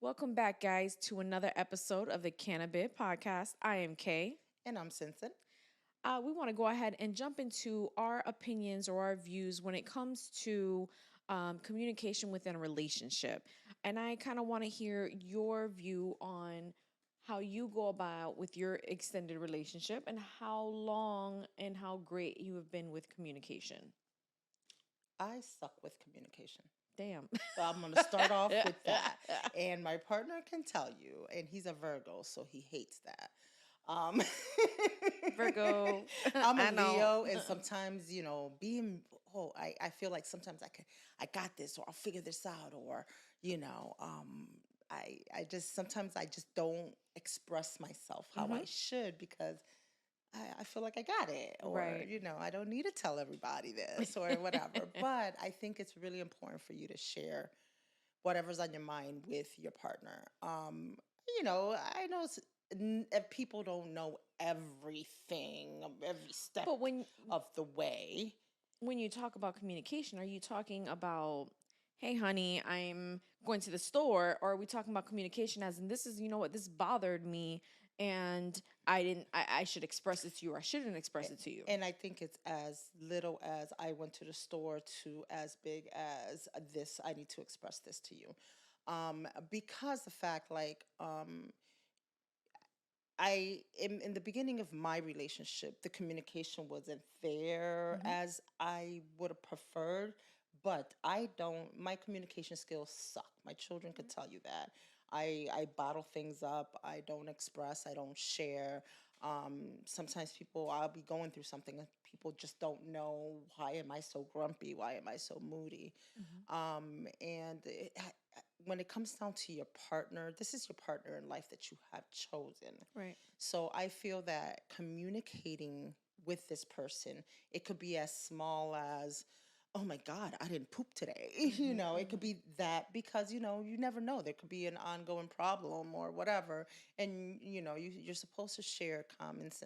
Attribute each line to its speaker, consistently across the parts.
Speaker 1: Welcome back, guys, to another episode of the Cannabis Podcast. I am Kay.
Speaker 2: And I'm Simpson.
Speaker 1: We want to go ahead and jump into our opinions or our views when it comes to communication within a relationship. And I kind of want to hear your view on how you go about with your extended relationship and how long and how great you have been with communication.
Speaker 2: I suck with communication.
Speaker 1: Damn.
Speaker 2: I'm going to start off with that. And my partner can tell you, and he's a Virgo, so he hates that. Um,
Speaker 1: Virgo.
Speaker 2: I'm a
Speaker 1: I know.
Speaker 2: Leo, and sometimes, I feel like sometimes I got this, or I'll figure this out, or, you know, um, sometimes I just don't express myself how
Speaker 1: Hmm.
Speaker 2: I should because I feel like I got it, or,
Speaker 1: Right.
Speaker 2: I don't need to tell everybody this or whatever. But I think it's really important for you to share whatever's on your mind with your partner. I know if people don't know everything, every step
Speaker 1: But
Speaker 2: of the way.
Speaker 1: when you talk about communication, are you talking about, hey, honey, I'm going to the store, or are we talking about communication as in this is, you know what, this bothered me, and I should express it to you, or I shouldn't express it to you?
Speaker 2: And I think it's as little as I went to the store to as big as this, I need to express this to you. Because the fact, in the beginning of my relationship, the communication wasn't there
Speaker 1: Hmm.
Speaker 2: as I would have preferred. But my communication skills suck. My children could tell you that. I bottle things up. I don't express. I don't share. Sometimes I'll be going through something and people just don't know, why am I so grumpy? Why am I so moody?
Speaker 1: Hmm.
Speaker 2: When it comes down to your partner, this is your partner in life that you have chosen.
Speaker 1: Right.
Speaker 2: So I feel that communicating with this person, it could be as small as, oh my God, I didn't poop today.
Speaker 1: Hmm.
Speaker 2: It could
Speaker 1: Hmm.
Speaker 2: be that because, you never know. There could be an ongoing problem or whatever. And, you're supposed to share comments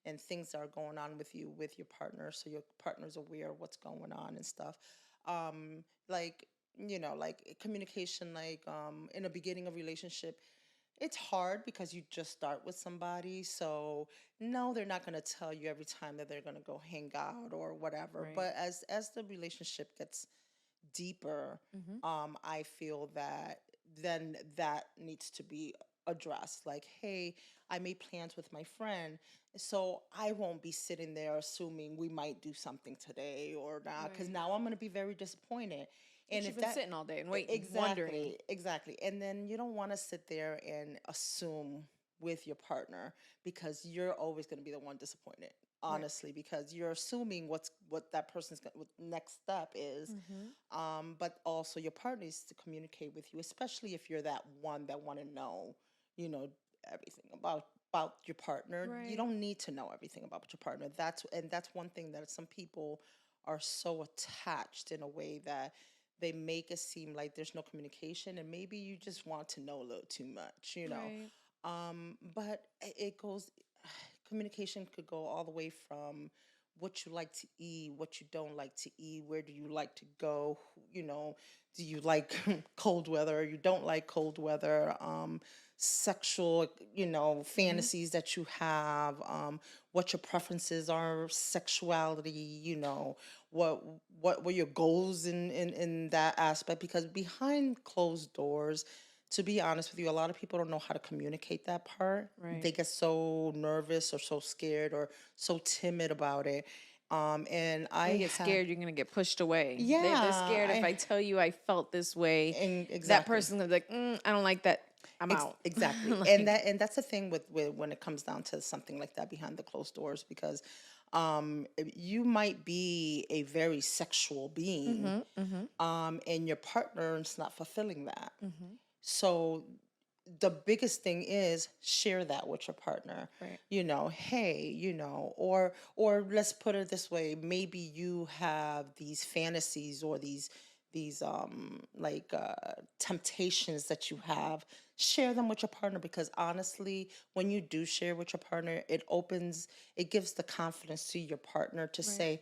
Speaker 2: and things that are going on with you, with your partner. So your partner's aware of what's going on and stuff. Um, like, like communication, in the beginning of relationship, it's hard because you just start with somebody. So no, they're not going to tell you every time that they're going to go hang out or whatever.
Speaker 1: Right.
Speaker 2: But as the relationship gets deeper,
Speaker 1: Hmm.
Speaker 2: I feel that then that needs to be addressed. Like, hey, I made plans with my friend, so I won't be sitting there assuming we might do something today or not, because
Speaker 1: Right.
Speaker 2: now I'm going to be very disappointed.
Speaker 1: But
Speaker 2: And
Speaker 1: you've
Speaker 2: if
Speaker 1: been
Speaker 2: that
Speaker 1: sitting all day and waiting, wondering.
Speaker 2: exactly. And then you don't want to sit there and assume with your partner because you're always going to be the one disappointed,
Speaker 1: Right.
Speaker 2: honestly, because you're assuming what that person's what next step is.
Speaker 1: Hmm.
Speaker 2: But also your partner needs to communicate with you, especially if you're that one that want to know, you know, everything about your partner. You
Speaker 1: Right.
Speaker 2: don't need to know everything about your partner. That's one thing that some people are so attached in a way that they make it seem like there's no communication, and maybe you just want to know a little too much.
Speaker 1: Right.
Speaker 2: But it goes, communication could go all the way from what you like to eat, what you don't like to eat, where do you like to go, do you like cold weather or you don't like cold weather, sexual,
Speaker 1: Hmm.
Speaker 2: fantasies that you have, what your preferences are, sexuality, what what were your goals in that aspect, because behind closed doors, to be honest with you, a lot of people don't know how to communicate that part.
Speaker 1: Right.
Speaker 2: They get so nervous or so scared or so timid about it. And
Speaker 1: They
Speaker 2: I
Speaker 1: get
Speaker 2: have,
Speaker 1: scared you're gonna get pushed away. They're
Speaker 2: yeah,
Speaker 1: scared if I tell you I felt this way, that
Speaker 2: exactly.
Speaker 1: person's gonna be like, I don't like that. I'm out.
Speaker 2: Exactly.
Speaker 1: Like,
Speaker 2: And that's the thing with when it comes down to something like that behind the closed doors, because you might be a very sexual being,
Speaker 1: mm-hmm, mm-hmm,
Speaker 2: and your partner is not fulfilling that.
Speaker 1: mm-hmm.
Speaker 2: So the biggest thing is share that with your partner.
Speaker 1: Right.
Speaker 2: Hey, or let's put it this way, maybe you have these fantasies or these temptations that you have. Share them with your partner, because honestly, when you do share with your partner, it gives the confidence to your partner to
Speaker 1: Right.
Speaker 2: say,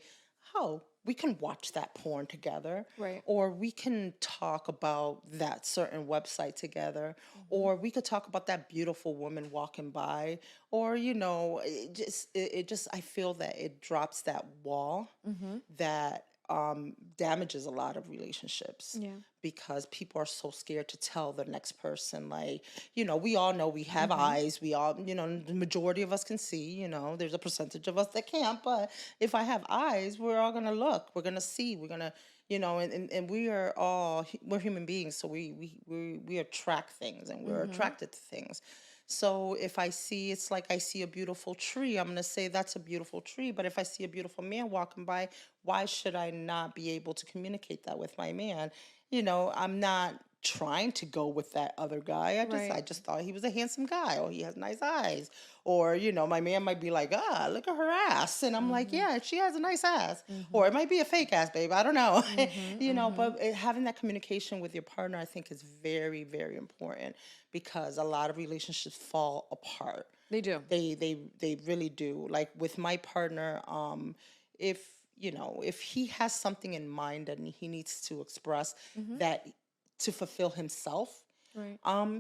Speaker 2: oh, we can watch that porn together,
Speaker 1: Right.
Speaker 2: or we can talk about that certain website together,
Speaker 1: Mm-hmm.
Speaker 2: or we could talk about that beautiful woman walking by, or it just I feel that it drops that wall
Speaker 1: Mm-hmm.
Speaker 2: that damages a lot of relationships
Speaker 1: Yeah.
Speaker 2: because people are so scared to tell the next person, like, we all know we have
Speaker 1: Mm-hmm.
Speaker 2: eyes, we all, the majority of us can see, there's a percentage of us that can't, but if I have eyes, we're all going to look, we're going to see, we're going to, and we are all, we're human beings, so we attract things and we're
Speaker 1: Mm-hmm.
Speaker 2: attracted to things. So if I see, it's like I see a beautiful tree, I'm going to say that's a beautiful tree. But if I see a beautiful man walking by, why should I not be able to communicate that with my man? I'm not trying to go with that other guy. I
Speaker 1: Right.
Speaker 2: just thought he was a handsome guy, or he has nice eyes. Or, my man might be like, look at her ass. And I'm like,
Speaker 1: Mm-hmm.
Speaker 2: yeah, she has a nice ass.
Speaker 1: Mm-hmm.
Speaker 2: Or it might be a fake ass, babe. I don't know.
Speaker 1: Mm-hmm. Mm-hmm.
Speaker 2: But having that communication with your partner, I think is very, very important because a lot of relationships fall apart.
Speaker 1: They do.
Speaker 2: They really do. Like with my partner, if if he has something in mind and he needs to express
Speaker 1: Mm-hmm.
Speaker 2: that to fulfill himself,
Speaker 1: Right.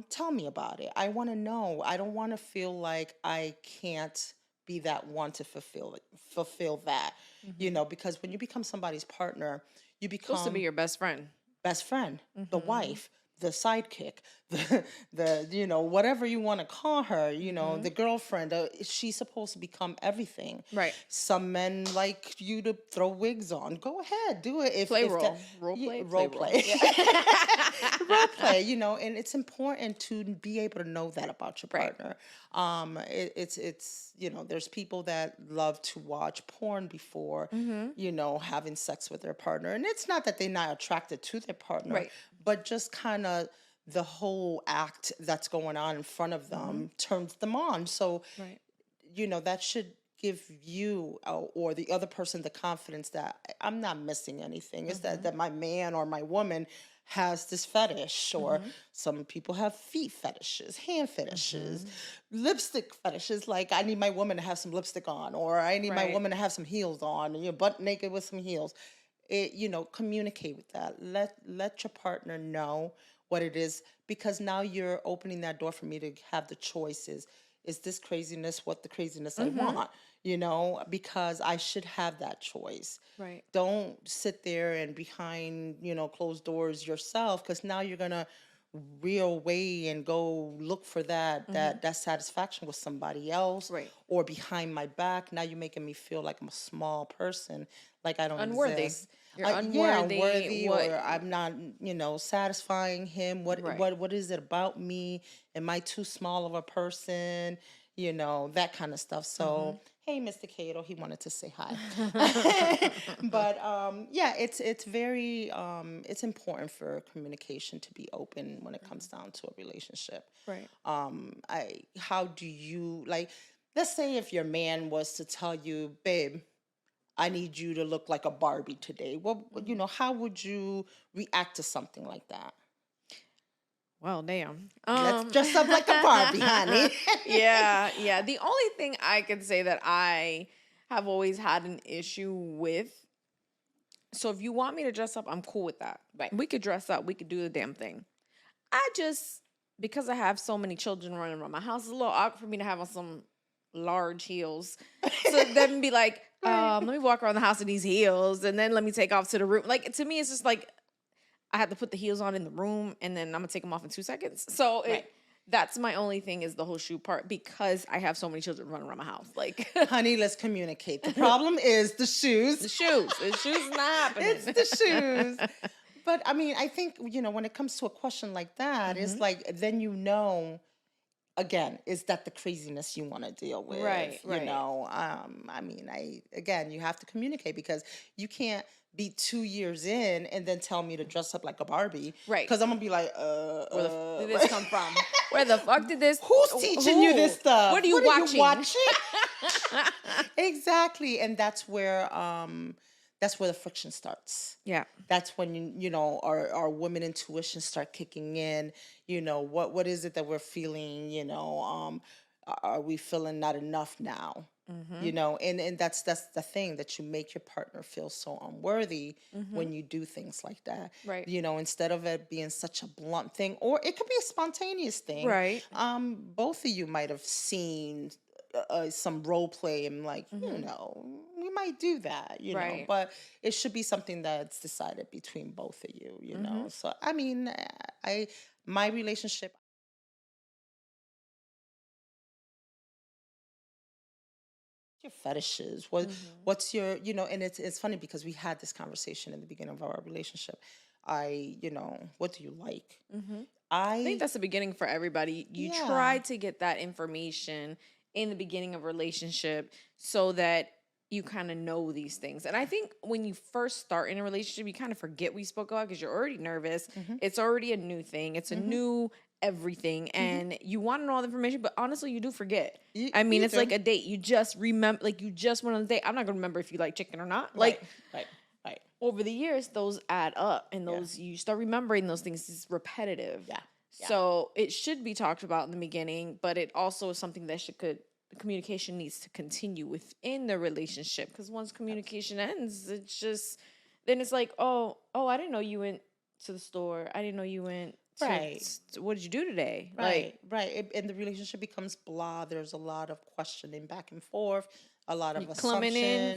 Speaker 2: tell me about it. I want to know. I don't want to feel like I can't be that one to fulfill that.
Speaker 1: Mm-hmm.
Speaker 2: Because when you become somebody's partner, you
Speaker 1: Supposed to be
Speaker 2: become
Speaker 1: your best friend.
Speaker 2: best friend, the
Speaker 1: Mm-hmm.
Speaker 2: wife, the sidekick, the whatever you want to call her,
Speaker 1: Mm-hmm.
Speaker 2: the girlfriend. She's supposed to become everything.
Speaker 1: Right.
Speaker 2: Some men like you to throw wigs on. Go ahead, do it.
Speaker 1: Play
Speaker 2: If that
Speaker 1: role. Role play. Play
Speaker 2: role
Speaker 1: role.
Speaker 2: play,
Speaker 1: Yeah.
Speaker 2: role play, and it's important to be able to know that about your
Speaker 1: Right.
Speaker 2: partner. It's there's people that love to watch porn before,
Speaker 1: Mm-hmm.
Speaker 2: having sex with their partner, and it's not that they're not attracted to their partner,
Speaker 1: Right.
Speaker 2: but just kind of the whole act that's going on in front of
Speaker 1: Mm-hmm.
Speaker 2: them turns them on. So
Speaker 1: Right.
Speaker 2: that should give you or the other person the confidence that I'm not missing anything. It's that
Speaker 1: Mm-hmm.
Speaker 2: my man or my woman has this fetish, or
Speaker 1: Mm-hmm.
Speaker 2: some people have feet fetishes, hand fetishes,
Speaker 1: Mm-hmm.
Speaker 2: lipstick fetishes. Like I need my woman to have some lipstick on, or I need my
Speaker 1: Right.
Speaker 2: woman to have some heels on, and you're butt naked with some heels. Communicate with that. Let your partner know what it is, because now you're opening that door for me to have the choices. Is this craziness what the craziness I
Speaker 1: Mm-hmm.
Speaker 2: want? Because I should have that choice.
Speaker 1: Right.
Speaker 2: Don't sit there and behind, closed doors yourself, because now you're gonna reel away and go look for that
Speaker 1: Mm-hmm.
Speaker 2: that that satisfaction with somebody else,
Speaker 1: Right.
Speaker 2: or behind my back. Now you're making me feel like I'm a small person, like I don't
Speaker 1: Unworthy.
Speaker 2: exist.
Speaker 1: You're
Speaker 2: Yeah, I'm
Speaker 1: unworthy.
Speaker 2: worthy,
Speaker 1: What?
Speaker 2: or I'm not, satisfying him. What
Speaker 1: Right.
Speaker 2: what what is it about me? Am I too small of a person? That kind of stuff.
Speaker 1: Mm-hmm.
Speaker 2: So, hey, Mr. Cato, he wanted to say hi. But yeah, it's very it's important for communication to be open when it comes down to a relationship.
Speaker 1: Right.
Speaker 2: I How do you, like, let's say if your man was to tell you, babe, I need you to look like a Barbie today. Well,
Speaker 1: Mm-hmm.
Speaker 2: how would you react to something like that?
Speaker 1: Well, damn.
Speaker 2: Let's dress up like a Barbie, honey.
Speaker 1: Yeah, yeah. The only thing I could say that I have always had an issue with. So if you want me to dress up, I'm cool with that.
Speaker 2: Right.
Speaker 1: We could dress up. We could do the damn thing. I just, because I have so many children running around my house, it's a little awkward for me to have on some large heels. So then be like,
Speaker 2: Right.
Speaker 1: let me walk around the house in these heels, and then let me take off to the room. Like, to me, it's just like I have to put the heels on in the room, and then I'm gonna take them off in 2 seconds. So
Speaker 2: Right.
Speaker 1: that's my only thing, is the whole shoe part, because I have so many children running around my house. Like
Speaker 2: Honey, let's communicate. The problem is the shoes.
Speaker 1: the shoes is not happening.
Speaker 2: It's the shoes. But I mean, I think, when it comes to a question like that, it's
Speaker 1: Mhm.
Speaker 2: like, then again, is that the craziness you want to deal with?
Speaker 1: Right, right.
Speaker 2: I mean, again, you have to communicate, because you can't be 2 years in and then tell me to dress up like a Barbie,
Speaker 1: Right.
Speaker 2: because I'm gonna be like,
Speaker 1: Where the did this come from? Where the fuck did this?
Speaker 2: who's teaching you this stuff?
Speaker 1: What are you watching?
Speaker 2: Exactly, and that's where the friction starts.
Speaker 1: Yeah.
Speaker 2: That's when our women intuition start kicking in. What is it that we're feeling? Are we feeling not enough now?
Speaker 1: Mm-hmm.
Speaker 2: And that's the thing, that you make your partner feel so unworthy
Speaker 1: Mm-hmm.
Speaker 2: when you do things like that.
Speaker 1: Right.
Speaker 2: Instead of it being such a blunt thing, or it could be a spontaneous thing.
Speaker 1: Right.
Speaker 2: Both of you might have seen some role play, and like,
Speaker 1: Mm-hmm.
Speaker 2: we might do that,
Speaker 1: Right.
Speaker 2: but it should be something that's decided between both of you.
Speaker 1: Mm-hmm.
Speaker 2: So I mean, I my relationship, your fetishes,
Speaker 1: Mm-hmm.
Speaker 2: what's your, and it's funny because we had this conversation in the beginning of our relationship. What do you like?
Speaker 1: Mm-hmm. I think
Speaker 2: I
Speaker 1: that's the beginning for everybody. You
Speaker 2: Yeah.
Speaker 1: try to get that information in the beginning of a relationship so that you kind of know these things. And I think when you first start in a relationship, you kind of forget what you spoke about because you're already nervous.
Speaker 2: Hmm.
Speaker 1: It's already a new thing. It's a
Speaker 2: Hmm.
Speaker 1: new everything,
Speaker 2: Hmm.
Speaker 1: and you want to know all the information, but honestly, you do forget.
Speaker 2: you,
Speaker 1: I mean,
Speaker 2: you
Speaker 1: it's like
Speaker 2: do.
Speaker 1: a date. You just remember, like you just went on a date. I'm not gonna remember if you like chicken or not.
Speaker 2: Right,
Speaker 1: Like
Speaker 2: right, right.
Speaker 1: over the years, those add up, and
Speaker 2: Yeah,
Speaker 1: those you start remembering those things. It's repetitive,
Speaker 2: yeah, yeah.
Speaker 1: so it should be talked about in the beginning, but it also is something that the communication needs to continue within the relationship, because once communication ends, it's just then it's like, oh, I didn't know you went to the store. I didn't know you went to
Speaker 2: Right.
Speaker 1: what did you do today? Like
Speaker 2: Right, right. And the relationship becomes blah. There's a lot of questioning back and forth, a lot
Speaker 1: you
Speaker 2: of
Speaker 1: clumbing
Speaker 2: assumption.
Speaker 1: in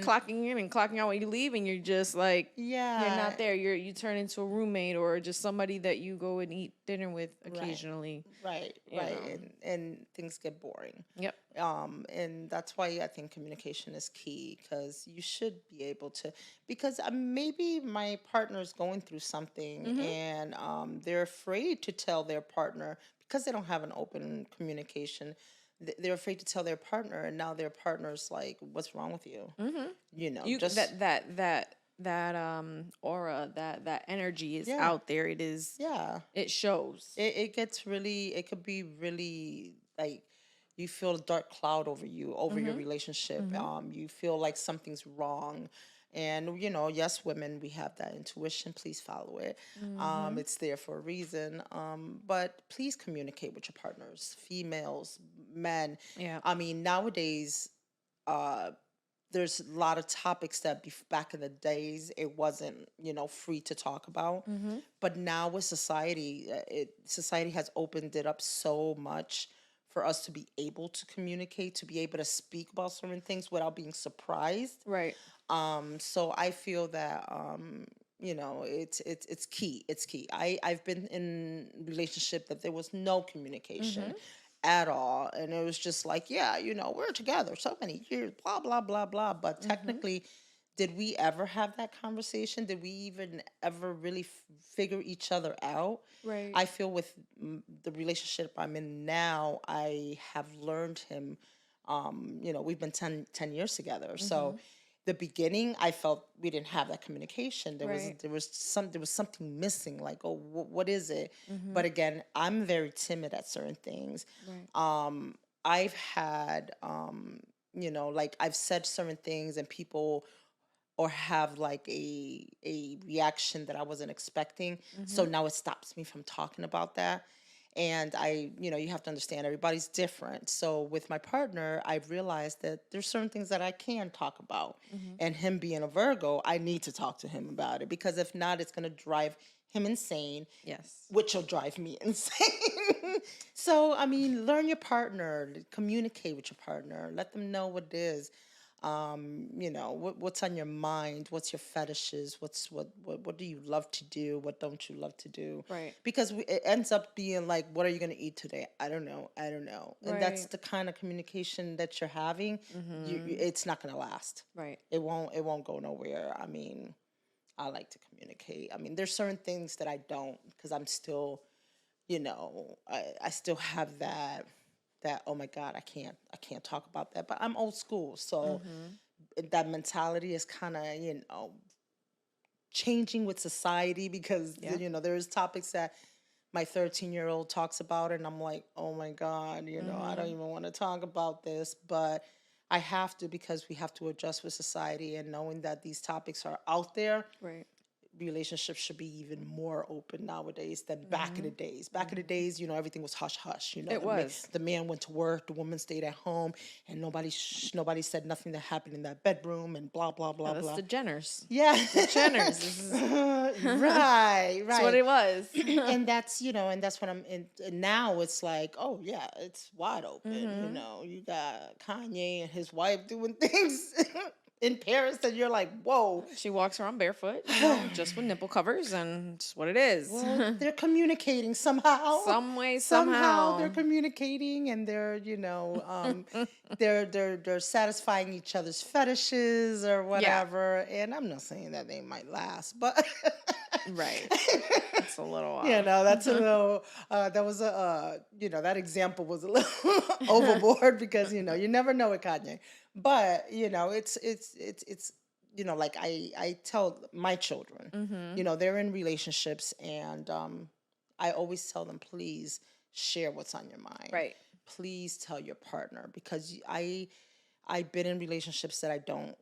Speaker 1: and clocking out when you leave, and you're just like you're
Speaker 2: Yeah,
Speaker 1: not there. You turn into a roommate or just somebody that you go and eat dinner with
Speaker 2: right,
Speaker 1: occasionally.
Speaker 2: right,
Speaker 1: You
Speaker 2: right.
Speaker 1: know.
Speaker 2: And things get boring.
Speaker 1: Yep.
Speaker 2: And that's why I think communication is key, because you should be able to, because maybe my partner is going through something,
Speaker 1: Mm-hmm.
Speaker 2: and they're afraid to tell their partner because they don't have an open communication. They're afraid to tell their partner, and now their partner's like, "What's wrong with you?"
Speaker 1: Mm-hmm. You
Speaker 2: Just
Speaker 1: that aura, that energy is
Speaker 2: yeah,
Speaker 1: out there. It is,
Speaker 2: yeah.
Speaker 1: it shows.
Speaker 2: It gets really, it could be really like, you feel a dark cloud over you, over your
Speaker 1: Mm-hmm.
Speaker 2: relationship.
Speaker 1: Mm-hmm.
Speaker 2: You feel like something's wrong. And, yes, women, we have that intuition. Please follow it.
Speaker 1: Mm-hmm.
Speaker 2: It's there for a reason. But please communicate with your partners, females, men.
Speaker 1: Yeah.
Speaker 2: I mean, nowadays, uh, there's a lot of topics that back in the days it wasn't, free to talk about.
Speaker 1: Mm-hmm.
Speaker 2: But now with society, society has opened it up so much for us to be able to communicate, to be able to speak about certain things without being surprised.
Speaker 1: Right.
Speaker 2: So I feel that, it's key. It's key. I've been in relationship that there was no
Speaker 1: Mm-hmm.
Speaker 2: communication at all, and it was just like, yeah, we're together so many years, blah blah blah blah. But
Speaker 1: Mm-hmm.
Speaker 2: technically, did we ever have that conversation? Did we even ever really figure each other out?
Speaker 1: Right.
Speaker 2: I feel with the relationship I'm in now, I have learned him. We've been ten years together.
Speaker 1: Mm-hmm.
Speaker 2: So the beginning, I felt we didn't have that communication.
Speaker 1: Right.
Speaker 2: There was something missing. Like, oh, what is it?
Speaker 1: Mm-hmm.
Speaker 2: But again, I'm very timid at certain things.
Speaker 1: Right.
Speaker 2: I've had, like, I've said certain things, and people or have like a reaction that I wasn't expecting. So
Speaker 1: Mm-hmm.
Speaker 2: now it stops me from talking about that. And you have to understand, everybody's different. So with my partner, I've realized that there's certain things that I can talk about.
Speaker 1: Mm-hmm.
Speaker 2: And him being a Virgo, I need to talk to him about it, because if not, it's going to drive him insane,
Speaker 1: Yes.
Speaker 2: which will drive me insane. So, I mean, learn your partner, communicate with your partner, let them know what it is. What's on your mind, what's your fetishes, what do you love to do, what don't you love to do,
Speaker 1: Right.
Speaker 2: because it ends up being like, what are you going to eat today? I don't know. And that's
Speaker 1: Right.
Speaker 2: the kind of communication that you're having.
Speaker 1: Mm-hmm.
Speaker 2: It's not going to last.
Speaker 1: Right.
Speaker 2: It won't go nowhere. I mean, I like to communicate. I mean, there's certain things that I don't, because I'm still, I still have that, oh my God, I can't talk about that. But I'm old school, so
Speaker 1: Mm-hmm.
Speaker 2: that mentality is kind of, changing with society, because
Speaker 1: Yeah.
Speaker 2: there's topics that my 13-year-old talks about, and I'm like, oh my God, I don't
Speaker 1: Mm-hmm.
Speaker 2: even want to talk about this. But I have to, because we have to adjust with society, and knowing that these topics are out there,
Speaker 1: Right.
Speaker 2: relationships should be even more open nowadays than back in the
Speaker 1: Mm-hmm.
Speaker 2: days. Back in the days, everything was hush hush.
Speaker 1: It was.
Speaker 2: The man went to work, the woman stayed at home, and nobody said nothing that happened in that bedroom, and blah blah
Speaker 1: Yeah,
Speaker 2: blah
Speaker 1: that's
Speaker 2: blah.
Speaker 1: the Jenners.
Speaker 2: Yeah.
Speaker 1: The Jenners. This is
Speaker 2: Right,
Speaker 1: That's what
Speaker 2: right.
Speaker 1: it was.
Speaker 2: And that's what I'm in. And now it's like, oh yeah, it's wide open.
Speaker 1: Mm-hmm.
Speaker 2: You got Kanye and his wife doing things in Paris, and you're like, whoa.
Speaker 1: She walks around barefoot, just with nipple covers, and just what it is.
Speaker 2: Well, they're communicating somehow.
Speaker 1: Some way,
Speaker 2: Somehow
Speaker 1: somehow.
Speaker 2: they're communicating, and they're, they're satisfying each other's fetishes or
Speaker 1: Yeah,
Speaker 2: whatever. And I'm not saying that they might last, but
Speaker 1: right. It's a little
Speaker 2: that's a little. That was that example was a little overboard because you never know with Kanye, but it's like I tell my children,
Speaker 1: Mm-hmm.
Speaker 2: they're in relationships, and I always tell them, please share what's on your mind.
Speaker 1: Right.
Speaker 2: Please tell your partner, because I've been in relationships that I don't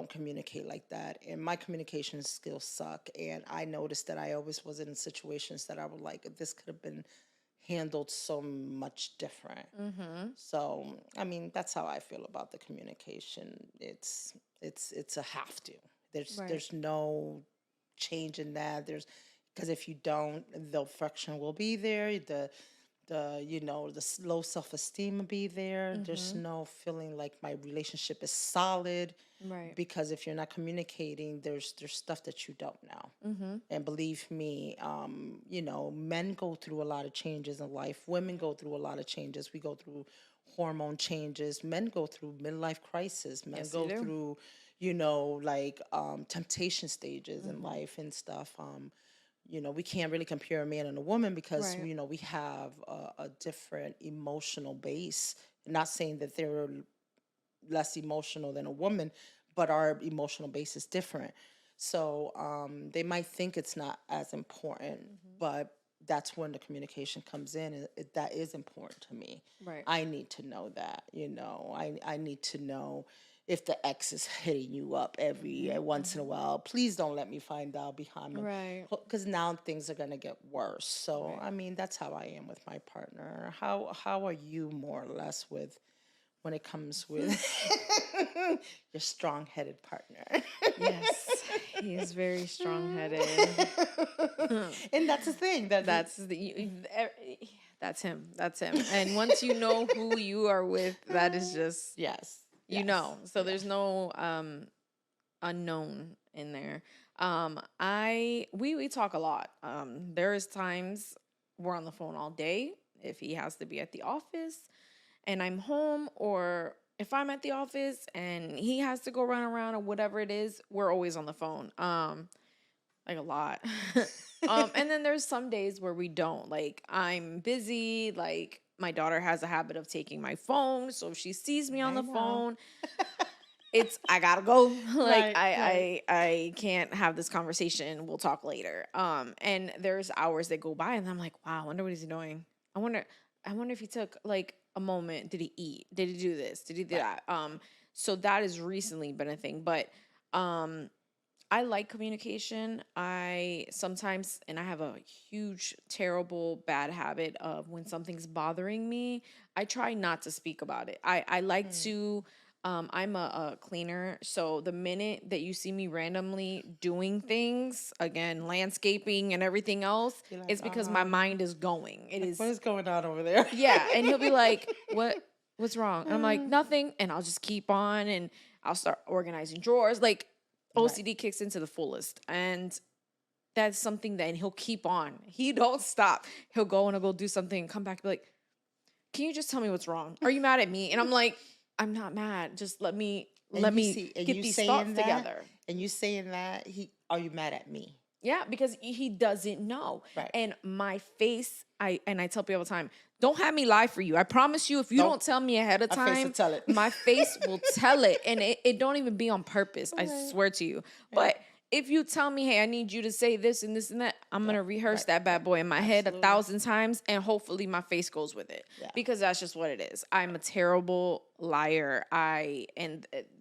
Speaker 2: communicate like that, and my communication skills suck. And I noticed that I always was in situations that I was like, this could have been handled so much different.
Speaker 1: Mm-hmm.
Speaker 2: So I mean, that's how I feel about the communication. It's a have to.
Speaker 1: Right.
Speaker 2: There's no change in that. There's Because if you don't, the friction will be there. The low self-esteem will be there. There's
Speaker 1: Mm-hmm.
Speaker 2: no feeling like my relationship is solid,
Speaker 1: Right.
Speaker 2: because if you're not communicating, there's stuff that you don't know.
Speaker 1: Mm-hmm.
Speaker 2: And believe me, men go through a lot of changes in life. Women go through a lot of changes. We go through hormone changes. Men go through midlife crisis. Men
Speaker 1: Yes, you
Speaker 2: go
Speaker 1: do.
Speaker 2: through, temptation stages in
Speaker 1: Mm-hmm.
Speaker 2: life and stuff. We can't really compare a man and a woman because,
Speaker 1: Right.
Speaker 2: we have a different emotional base. Not saying that they're less emotional than a woman, but our emotional base is different. So they might think it's not as important,
Speaker 1: Mm-hmm.
Speaker 2: but that's when the communication comes in. And that is important to me.
Speaker 1: Right.
Speaker 2: I need to know that, I need to know if the ex is hitting you up every once in a
Speaker 1: Mm-hmm.
Speaker 2: while. Please don't let me find out behind my,
Speaker 1: Right.
Speaker 2: because now things are going to get worse. So,
Speaker 1: Right.
Speaker 2: I mean, that's how I am with my partner. How are you more or less with when it comes with your strong-headed partner?
Speaker 1: Yes, he is very strong-headed.
Speaker 2: And that's the thing.
Speaker 1: That's him. That's him. And once you know who you are with, that is just
Speaker 2: Yes.
Speaker 1: you
Speaker 2: Yes.
Speaker 1: know. So there's no unknown in there. We talk a lot. There is times we're on the phone all day if he has to be at the office and I'm home, or if I'm at the office and he has to go run around or whatever it is, we're always on the phone. Like a lot. And then there's some days where we don't. Like I'm busy, like my daughter has a habit of taking my phone, so if she sees me on
Speaker 2: I
Speaker 1: the
Speaker 2: know.
Speaker 1: phone, it's I gotta go. Like
Speaker 2: Right, right.
Speaker 1: I can't have this conversation. We'll talk later. And there's hours that go by and I'm like, wow, I wonder what he's doing. I wonder I wonder if he took like a moment. Did he eat? Did he do this? Did he do
Speaker 2: Right.
Speaker 1: that? So that has recently been a thing. But um I like communication. I sometimes, and I have a huge, terrible, bad habit of when something's bothering me, I try not to speak about it. I like
Speaker 2: Mm.
Speaker 1: to, I'm a cleaner. So the minute that you see me randomly doing things, again, landscaping and everything else,
Speaker 2: You're like,
Speaker 1: it's because my mind is going. It
Speaker 2: like, what
Speaker 1: is,
Speaker 2: is going on over there?
Speaker 1: yeah. And he'll be like, what's wrong? And I'm like,
Speaker 2: Mm.
Speaker 1: nothing. And I'll just keep on and I'll start organizing drawers. Like,
Speaker 2: Right.
Speaker 1: OCD kicks into the fullest. And that's something that, and he'll keep on. He don't stop. He'll go and he'll go do something and come back and be like, can you just tell me what's wrong? Are you mad at me? And I'm like, I'm not mad. Just let me
Speaker 2: And you
Speaker 1: get
Speaker 2: you
Speaker 1: these thoughts
Speaker 2: saying that,
Speaker 1: together.
Speaker 2: and you saying that, are you mad at me?
Speaker 1: Yeah, because he doesn't know.
Speaker 2: Right.
Speaker 1: And my face, I tell people all the time, don't have me lie for you. I promise you, if you
Speaker 2: Nope.
Speaker 1: don't tell me ahead of
Speaker 2: My face will
Speaker 1: time,
Speaker 2: tell it.
Speaker 1: my face will tell it. And it don't even be on purpose. I
Speaker 2: Right.
Speaker 1: swear to you.
Speaker 2: Right.
Speaker 1: But if you tell me, hey, I need you to say this and this and that, I'm gonna rehearse
Speaker 2: Right.
Speaker 1: that bad boy in my head
Speaker 2: Absolutely.
Speaker 1: 1,000 times, and hopefully my face goes with it.
Speaker 2: Yeah.
Speaker 1: Because that's just what it is. I'm a terrible liar.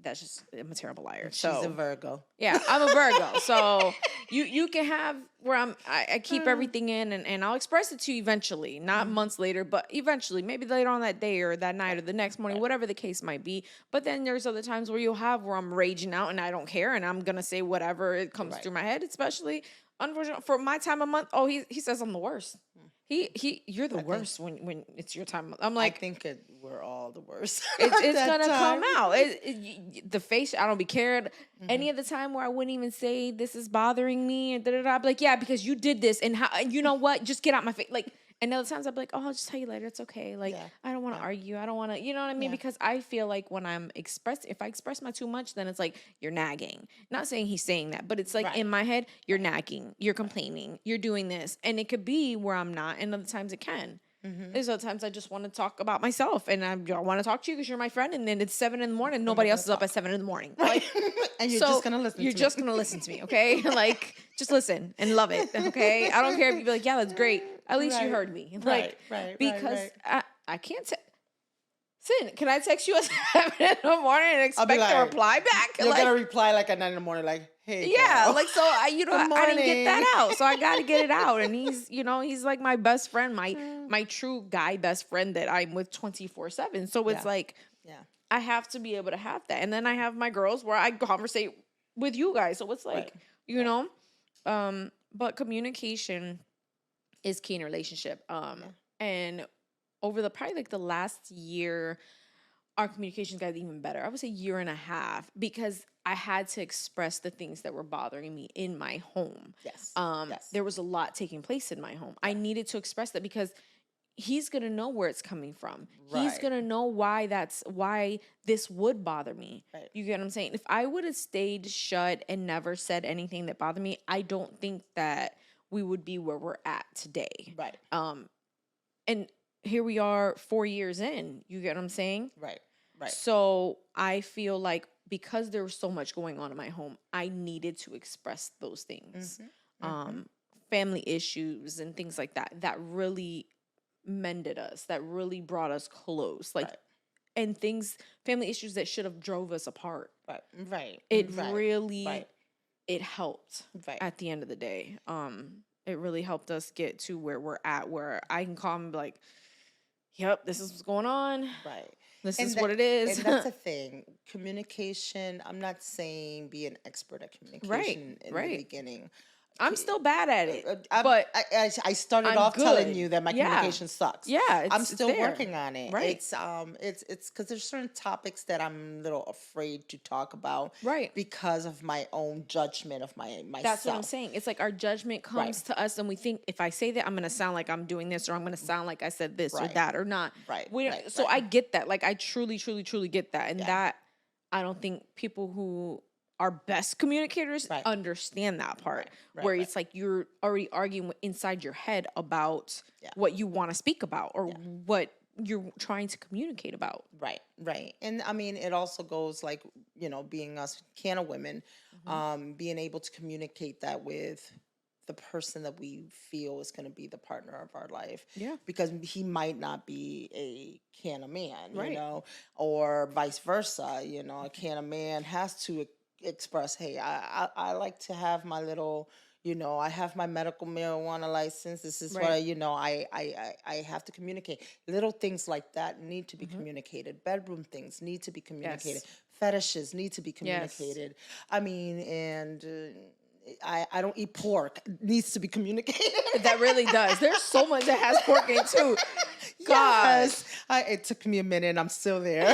Speaker 1: that's just, I'm a terrible liar.
Speaker 2: She's a
Speaker 1: So
Speaker 2: Virgo.
Speaker 1: yeah, I'm a Virgo. So you can have where I keep
Speaker 2: Mm,
Speaker 1: everything in, and I'll express it to you eventually, not
Speaker 2: mhm.
Speaker 1: months later, but eventually, maybe later on that day or that night
Speaker 2: Right,
Speaker 1: or the next morning,
Speaker 2: right,
Speaker 1: whatever the case might be. But then there's other times where you'll have where I'm raging out and I don't care and I'm gonna say whatever it comes
Speaker 2: right.
Speaker 1: through my head, especially unfortunately for my time of month. Oh, he says I'm the worst.
Speaker 2: Mm.
Speaker 1: You're the
Speaker 2: I think
Speaker 1: worst when it's your time. I'm
Speaker 2: I
Speaker 1: like,
Speaker 2: think we're all the worst at
Speaker 1: it's
Speaker 2: that
Speaker 1: gonna come
Speaker 2: time.
Speaker 1: out. The face, I don't be cared.
Speaker 2: Hmm.
Speaker 1: Any of the time where I wouldn't even say this is bothering me and da da da. I'd be like, yeah, because you did this, and how, and you know what? Just get out my face. Like, and other times I'd be like, oh, I'll just tell you later. It's okay. Like,
Speaker 2: Yeah,
Speaker 1: I don't want to
Speaker 2: yeah,
Speaker 1: argue. I don't want to, you know what I mean?
Speaker 2: yeah.
Speaker 1: Because I feel like when if I express my too much, then it's like you're nagging. Not saying he's saying that, but it's like in
Speaker 2: Right,
Speaker 1: my head, you're
Speaker 2: right,
Speaker 1: nagging, you're
Speaker 2: right.
Speaker 1: complaining, you're doing this, and it could be where I'm not, and other times it can.
Speaker 2: Hmm.
Speaker 1: There's other times I just want to talk about myself, and I want to talk to you because you're my friend, and then it's 7 in the morning.
Speaker 2: And we're
Speaker 1: Nobody else
Speaker 2: gonna
Speaker 1: is up at
Speaker 2: talk.
Speaker 1: 7 in the morning.
Speaker 2: Right.
Speaker 1: Like,
Speaker 2: And you're just
Speaker 1: so
Speaker 2: gonna listen
Speaker 1: you're
Speaker 2: to me.
Speaker 1: just gonna listen to me, okay? Like, just listen and love it, okay? I don't care if you be like, yeah, that's great. At least you
Speaker 2: Right,
Speaker 1: heard me,
Speaker 2: right,
Speaker 1: like,
Speaker 2: right, right,
Speaker 1: because
Speaker 2: right.
Speaker 1: I can't. Sin, can I text you at 7 in the morning and
Speaker 2: I'll be
Speaker 1: expect a
Speaker 2: like,
Speaker 1: reply back?
Speaker 2: you're gonna
Speaker 1: Like,
Speaker 2: reply like at 9 in the morning, like, "Hey,
Speaker 1: yeah,
Speaker 2: girl,
Speaker 1: like so
Speaker 2: good
Speaker 1: I didn't get
Speaker 2: morning."
Speaker 1: that out. So I got to get it out, and he's like my best friend,
Speaker 2: Mm,
Speaker 1: my true guy best friend that I'm with 24/7. So it's
Speaker 2: yeah,
Speaker 1: like
Speaker 2: yeah,
Speaker 1: I have to be able to have that. And then I have my girls where I conversate with you guys. So it's
Speaker 2: right,
Speaker 1: like,
Speaker 2: right,
Speaker 1: but communication is key in a relationship.
Speaker 2: yeah,
Speaker 1: And over the probably like the last year, our communications got even better. I would say year and a half because I had to express the things that were bothering me in my home.
Speaker 2: yes, yes,
Speaker 1: There was a lot taking place in my home. I
Speaker 2: right,
Speaker 1: needed to express that because he's gonna know where it's coming from. He's
Speaker 2: right,
Speaker 1: gonna know why this would bother me.
Speaker 2: right,
Speaker 1: You get what I'm saying? If I would have stayed shut and never said anything that bothered me, I don't think that we would be where we're at today.
Speaker 2: right,
Speaker 1: Um, and here we are 4 years in. You get what I'm saying?
Speaker 2: right, right.
Speaker 1: So I feel like because there was so much going on in my home, I needed to express those things.
Speaker 2: Mm-hmm, mm-hmm,
Speaker 1: Um, family issues and things like that, that really mended us, that really brought us close. Like,
Speaker 2: right,
Speaker 1: and things, family issues that should have drove us apart.
Speaker 2: right, right,
Speaker 1: It
Speaker 2: right,
Speaker 1: really,
Speaker 2: right,
Speaker 1: it helped
Speaker 2: right,
Speaker 1: at the end of the day. It really helped us get to where we're at, where I can call and be like, yep, this is what's going on.
Speaker 2: right.
Speaker 1: This
Speaker 2: And
Speaker 1: is
Speaker 2: that
Speaker 1: what it is.
Speaker 2: and that's a thing. Communication, I'm not saying be an expert at
Speaker 1: Right,
Speaker 2: communication in the
Speaker 1: right.
Speaker 2: beginning.
Speaker 1: I'm
Speaker 2: Ki-
Speaker 1: still bad at it,
Speaker 2: I'm,
Speaker 1: but
Speaker 2: I started
Speaker 1: I'm
Speaker 2: off telling
Speaker 1: good.
Speaker 2: you that my
Speaker 1: Yeah.
Speaker 2: communication sucks.
Speaker 1: Yeah,
Speaker 2: I'm
Speaker 1: it's
Speaker 2: still
Speaker 1: there.
Speaker 2: working on it.
Speaker 1: Right.
Speaker 2: It's because there's certain topics that I'm a little afraid to talk about
Speaker 1: Right.
Speaker 2: because of my own judgment of
Speaker 1: That's what I'm
Speaker 2: myself.
Speaker 1: saying. It's like our judgment
Speaker 2: Right,
Speaker 1: comes to us and we think if I say that I'm going to sound like I'm doing this or I'm going to sound like I said this or
Speaker 2: right,
Speaker 1: that or not.
Speaker 2: right,
Speaker 1: We
Speaker 2: right,
Speaker 1: so
Speaker 2: right.
Speaker 1: I get that. Like I truly truly truly get that. And
Speaker 2: Yeah,
Speaker 1: that I don't think people who are best communicators
Speaker 2: right,
Speaker 1: understand that part
Speaker 2: right, right,
Speaker 1: where
Speaker 2: right.
Speaker 1: it's like you're already arguing inside your head about
Speaker 2: Yeah.
Speaker 1: what you want to speak about or
Speaker 2: Yeah.
Speaker 1: what you're trying to communicate about.
Speaker 2: Right, right. And I mean, it also goes like, being us can of women,
Speaker 1: Mhm.
Speaker 2: being able to communicate that with the person that we feel is going to be the partner of our life
Speaker 1: Yeah.
Speaker 2: because he might not be a can of man,
Speaker 1: Right.
Speaker 2: or vice versa. A can of man has to express, hey, I like to have my little, I have my medical marijuana license. This is what
Speaker 1: Right.
Speaker 2: I have to communicate. Little things like that need to be
Speaker 1: Mhm.
Speaker 2: communicated. Bedroom things need to be communicated.
Speaker 1: Yes.
Speaker 2: Fetishes need to be
Speaker 1: Yes.
Speaker 2: communicated. I mean, and I don't eat pork. It needs to be communicated.
Speaker 1: That really does. There's so much that has pork in it too. God.
Speaker 2: Yes, it took me a minute. I'm still there.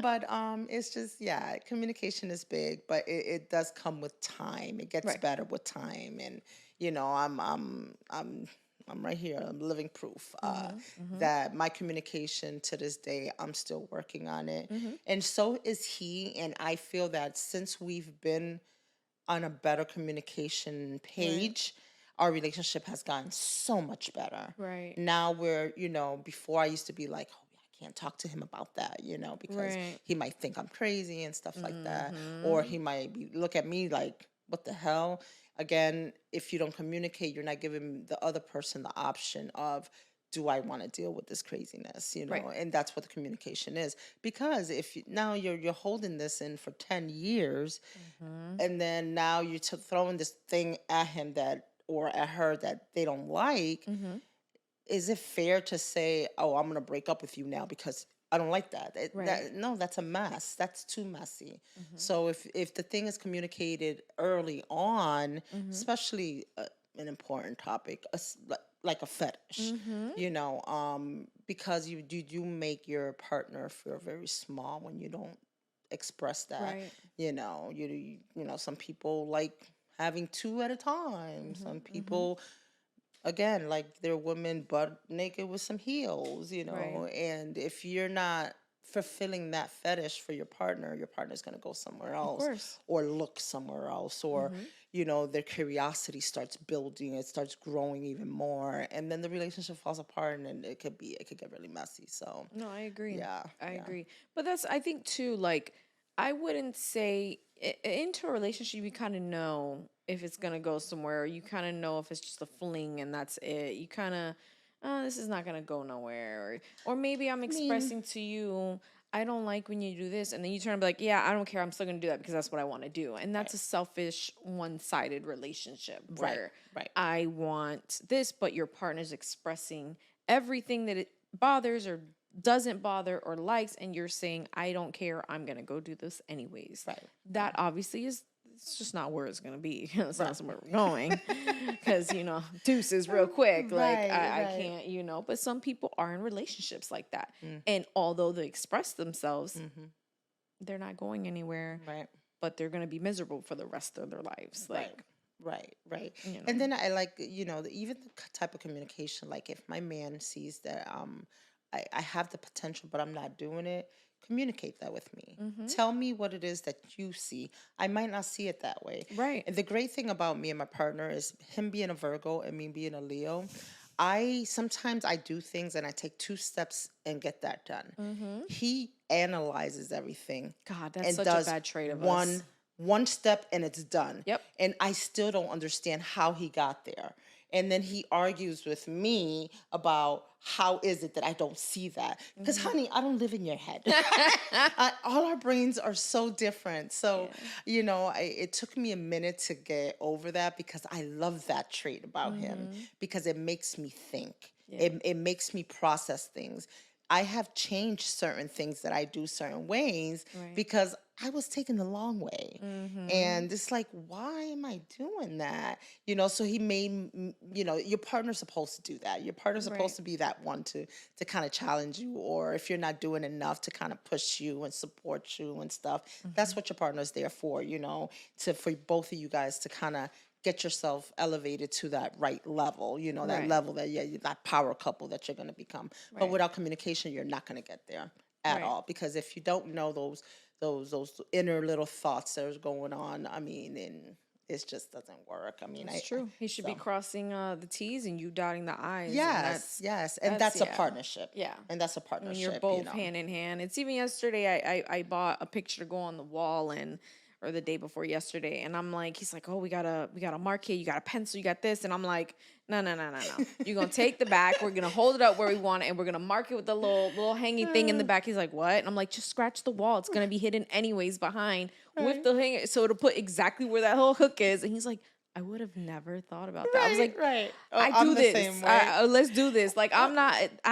Speaker 2: But it's just, yeah, communication is big, but it does come with time. It gets
Speaker 1: Right.
Speaker 2: better with time, and I'm right here. I'm living proof
Speaker 1: Mhm. Mhm.
Speaker 2: that my communication to this day, I'm still working on it,
Speaker 1: Mhm.
Speaker 2: and so is he. And I feel that since we've been on a better communication
Speaker 1: Right.
Speaker 2: page, our relationship has gotten so much better.
Speaker 1: Right.
Speaker 2: Now before I used to be like, oh, yeah, I can't talk to him about that, because
Speaker 1: Right.
Speaker 2: he might think I'm crazy and stuff like that. Or
Speaker 1: Mhm.
Speaker 2: he might look at me like, what the hell? Again, if you don't communicate, you're not giving the other person the option of do I want to deal with this craziness,
Speaker 1: Right.
Speaker 2: and that's what the communication is. Because if now you're holding this in for 10 years,
Speaker 1: Mm-hmm.
Speaker 2: and then now you're throwing this thing at him that or at her that they don't like,
Speaker 1: Mm-hmm.
Speaker 2: is it fair to say, "Oh, I'm going to break up with you now because I don't like that"?
Speaker 1: Right.
Speaker 2: No, that's a mess. That's too messy.
Speaker 1: Mm-hmm.
Speaker 2: So if the thing is communicated early on,
Speaker 1: Mm-hmm.
Speaker 2: especially an important topic, like a fetish,
Speaker 1: Mm-hmm.
Speaker 2: because you do make your partner feel very small when you don't express that.
Speaker 1: Right.
Speaker 2: Some people like having two at a time.
Speaker 1: Mm-hmm.
Speaker 2: Some
Speaker 1: Mm-hmm.
Speaker 2: people, again, like they're women butt naked with some heels,
Speaker 1: Right.
Speaker 2: and if you're not fulfilling that fetish for your partner's going to go somewhere
Speaker 1: Of
Speaker 2: else
Speaker 1: course.
Speaker 2: or look somewhere else, or
Speaker 1: Mm-hmm.
Speaker 2: their curiosity starts building, it starts growing even more, and then the relationship falls apart, and it could get really messy. So
Speaker 1: No, I agree.
Speaker 2: yeah,
Speaker 1: I
Speaker 2: yeah,
Speaker 1: agree. But I think too, like, I wouldn't say into a relationship, you kind of know if it's going to go somewhere. You kind of know if it's just a fling and that's it. You kind of, this is not going to go nowhere. Or maybe I'm
Speaker 2: I mean,
Speaker 1: expressing to you, I don't like when you do this. And then you turn and be like, yeah, I don't care. I'm still going to do that because that's what I want to do. And
Speaker 2: right,
Speaker 1: that's a selfish, one sided relationship
Speaker 2: right,
Speaker 1: where
Speaker 2: right,
Speaker 1: I want this, but your partner's expressing everything that it bothers or doesn't bother or likes, and you're saying, I don't care, I'm gonna go do this anyways.
Speaker 2: right,
Speaker 1: That obviously is, it's just not where it's gonna be. It's
Speaker 2: right,
Speaker 1: not somewhere we're going. Because, deuces real quick. Like
Speaker 2: right,
Speaker 1: I
Speaker 2: right,
Speaker 1: can't, but some people are in relationships like that.
Speaker 2: mm,
Speaker 1: And although they express themselves,
Speaker 2: mm-hmm,
Speaker 1: they're not going anywhere,
Speaker 2: right.
Speaker 1: but they're gonna be miserable for the rest of their lives.
Speaker 2: Right,
Speaker 1: Like,
Speaker 2: right, right.
Speaker 1: you
Speaker 2: And
Speaker 1: know.
Speaker 2: then I like, even the type of communication, like if my man sees that I have the potential, but I'm not doing it, communicate that with me.
Speaker 1: Mm-hmm.
Speaker 2: Tell me what it is that you see. I might not see it that way.
Speaker 1: Right.
Speaker 2: And the great thing about me and my partner is him being a Virgo and me being a Leo. I do things and I take two steps and get that done.
Speaker 1: Mm-hmm.
Speaker 2: He analyzes everything
Speaker 1: God, that's
Speaker 2: and
Speaker 1: such a
Speaker 2: does
Speaker 1: bad trait of us.
Speaker 2: one step and it's done.
Speaker 1: Yep.
Speaker 2: And I still don't understand how he got there. And then he argues with me about how is it that I don't see that? Because,
Speaker 1: Mm-hmm.
Speaker 2: honey, I don't live in your head. All our brains are so different. So,
Speaker 1: Yeah.
Speaker 2: it took me a minute to get over that because I love that trait about him
Speaker 1: Mm-hmm.
Speaker 2: because it makes me think.
Speaker 1: Yeah.
Speaker 2: It makes me process things. I have changed certain things that I do certain ways
Speaker 1: Right.
Speaker 2: because I was taking the long way.
Speaker 1: Mm-hmm.
Speaker 2: And it's like, why am I doing that? So he made, your partner's supposed to do that. Your partner's
Speaker 1: Right.
Speaker 2: supposed to be that one to kind of challenge you, or if you're not doing enough, to kind of push you and support you and stuff.
Speaker 1: Mm-hmm.
Speaker 2: That's what your partner's there for, for both of you guys to kind of get yourself elevated to that right level, that
Speaker 1: Right.
Speaker 2: level that power couple that you're going to become. But
Speaker 1: Right.
Speaker 2: without communication, you're not going to get there at
Speaker 1: Right.
Speaker 2: all, because if you don't know those inner little thoughts that are going on, I mean, and it just doesn't work. I mean,
Speaker 1: That's true. He should be
Speaker 2: so
Speaker 1: crossing the T's and you dotting the I's, and
Speaker 2: yes, yes, and that's a
Speaker 1: yeah.
Speaker 2: partnership.
Speaker 1: Yeah.
Speaker 2: And that's a
Speaker 1: When you're
Speaker 2: partnership,
Speaker 1: both hand in hand. It's even yesterday I bought a picture to go on the wall, and or the day before yesterday, and I'm like, he's like, oh, we gotta mark here, you got a pencil, you got this, and I'm like, no, no, no, no, no. You're gonna take the back, we're gonna hold it up where we want it, and we're gonna mark it with the little hanging thing in the back. He's like, what? And I'm like, just scratch the wall. It's gonna be hidden anyways behind with
Speaker 2: Right.
Speaker 1: the hanger, so it'll put exactly where that little hook is. And he's like, I would have never thought about that. I was
Speaker 2: Right,
Speaker 1: like,
Speaker 2: right. Oh,
Speaker 1: I
Speaker 2: I'm
Speaker 1: do
Speaker 2: the
Speaker 1: this.
Speaker 2: same way.
Speaker 1: Let's do this. Like, I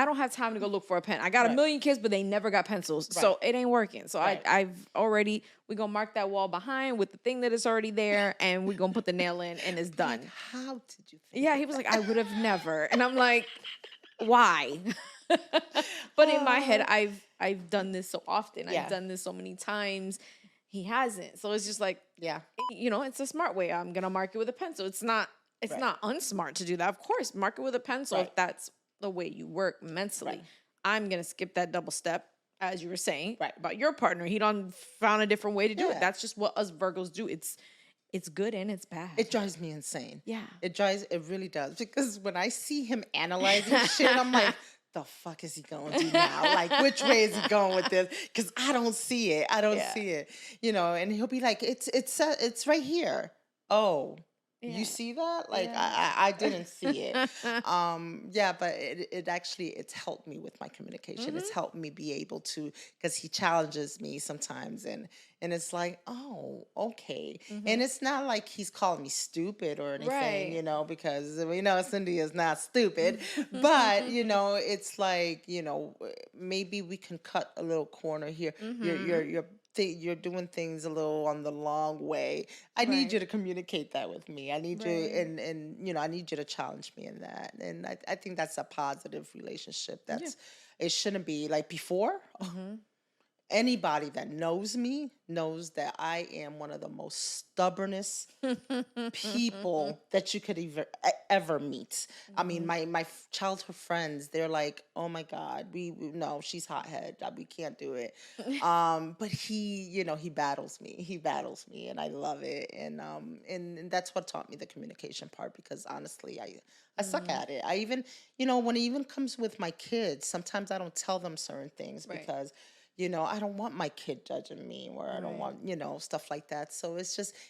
Speaker 1: don't have time to go look for a pen. I got a
Speaker 2: Right.
Speaker 1: million kids, but they never got pencils. So
Speaker 2: Right.
Speaker 1: it ain't working. So
Speaker 2: Right.
Speaker 1: we gonna mark that wall behind with the thing that is already there, and we gonna put the nail in, and it's done.
Speaker 2: Like, how did you think?
Speaker 1: Yeah, he was like, I would have never. And I'm like, why? But in my head, I've done this so often.
Speaker 2: Yeah.
Speaker 1: I've done this so many times. He hasn't. So it's just like,
Speaker 2: Yeah.
Speaker 1: it's a smart way. I'm gonna mark it with a pencil. It's not
Speaker 2: Right.
Speaker 1: not unsmart to do that. Of course, mark it with a pencil if
Speaker 2: Right.
Speaker 1: that's the way you work mentally.
Speaker 2: Right.
Speaker 1: I'm gonna skip that double step, as you were saying,
Speaker 2: Right.
Speaker 1: about your partner. He done found a different way to do
Speaker 2: Yeah.
Speaker 1: it. That's just what us Virgos do. It's good and it's bad.
Speaker 2: It drives me insane.
Speaker 1: Yeah.
Speaker 2: It really does. Because when I see him analyzing shit, I'm like, the fuck is he going to do now? Like, which way is he going with this? Because I don't see it. I don't
Speaker 1: Yeah.
Speaker 2: see it. And he'll be like, it's right here. Oh, You
Speaker 1: Yeah.
Speaker 2: see that? Like
Speaker 1: Yeah.
Speaker 2: I didn't see it. Yeah, but it actually it's helped me with my communication. It's
Speaker 1: Mhm.
Speaker 2: helped me be able to because he challenges me sometimes and it's like, oh, okay. And
Speaker 1: Mhm.
Speaker 2: it's not like he's calling me stupid or anything,
Speaker 1: Right.
Speaker 2: because we know Cindy is not stupid. But, it's like, maybe we can cut a little corner here.
Speaker 1: Mhm.
Speaker 2: You're doing things a little on the long way. I need you
Speaker 1: Right.
Speaker 2: to communicate that with me. I need you
Speaker 1: Right.
Speaker 2: and I need you to challenge me in that. And I think that's a positive relationship.
Speaker 1: Yeah.
Speaker 2: It shouldn't be like before.
Speaker 1: Mhm.
Speaker 2: Anybody that knows me knows that I am one of the most stubbornest people that you could ever meet. I mean,
Speaker 1: Mhm.
Speaker 2: my childhood friends, they're like, "Oh my God, we no, she's hothead. We can't do it." But he battles me. He battles me, and I love it. And that's what taught me the communication part because honestly, I suck
Speaker 1: Mhm.
Speaker 2: at it. I even, when it even comes with my kids, sometimes I don't tell them certain things
Speaker 1: Right.
Speaker 2: because I don't want my kid judging me or I don't
Speaker 1: Right.
Speaker 2: want, stuff like that. So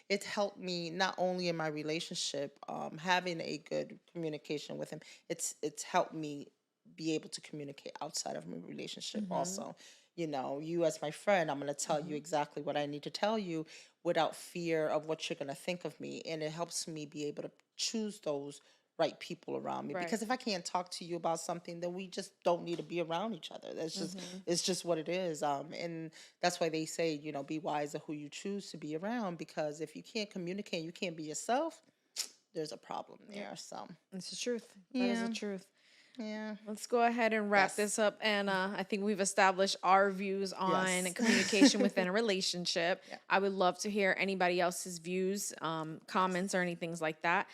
Speaker 2: it helped me not only in my relationship, having a good communication with him, it's helped me be able to communicate outside of my relationship
Speaker 1: Mhm.
Speaker 2: also. You as my friend, I'm going to tell you
Speaker 1: Mhm.
Speaker 2: exactly what I need to tell you without fear of what you're going to think of me. And it helps me be able to choose those right people around me
Speaker 1: Right.
Speaker 2: because if I can't talk to you about something then we just don't need to be around each other.
Speaker 1: Mhm.
Speaker 2: It's just what it is. And that's why they say, be wise of who you choose to be around because if you can't communicate, you can't be yourself, there's a problem
Speaker 1: Yep.
Speaker 2: there. So,
Speaker 1: It's the truth. That is the
Speaker 2: yeah,
Speaker 1: truth.
Speaker 2: yeah.
Speaker 1: Let's go ahead and wrap
Speaker 2: Yes.
Speaker 1: this up. And I think we've established our views on
Speaker 2: Yes.
Speaker 1: communication within a relationship.
Speaker 2: Yeah.
Speaker 1: I would love to hear anybody else's views,
Speaker 2: Yes.
Speaker 1: comments, or anything like that.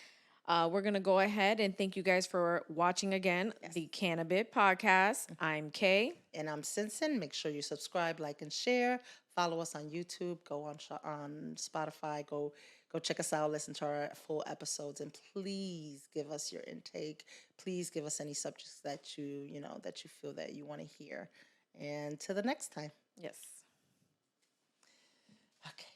Speaker 1: We're going to go ahead and thank you guys for watching again
Speaker 2: Yes.
Speaker 1: the Cannabis Podcast. I'm Kay.
Speaker 2: And I'm Simpson. Make sure you subscribe, like, and share. Follow us on YouTube. Go on Spotify. Go check us out. Listen to our full episodes, and please give us your intake. Please give us any subjects that you feel that you want to hear. And to the next time.
Speaker 1: Yes.
Speaker 2: Okay.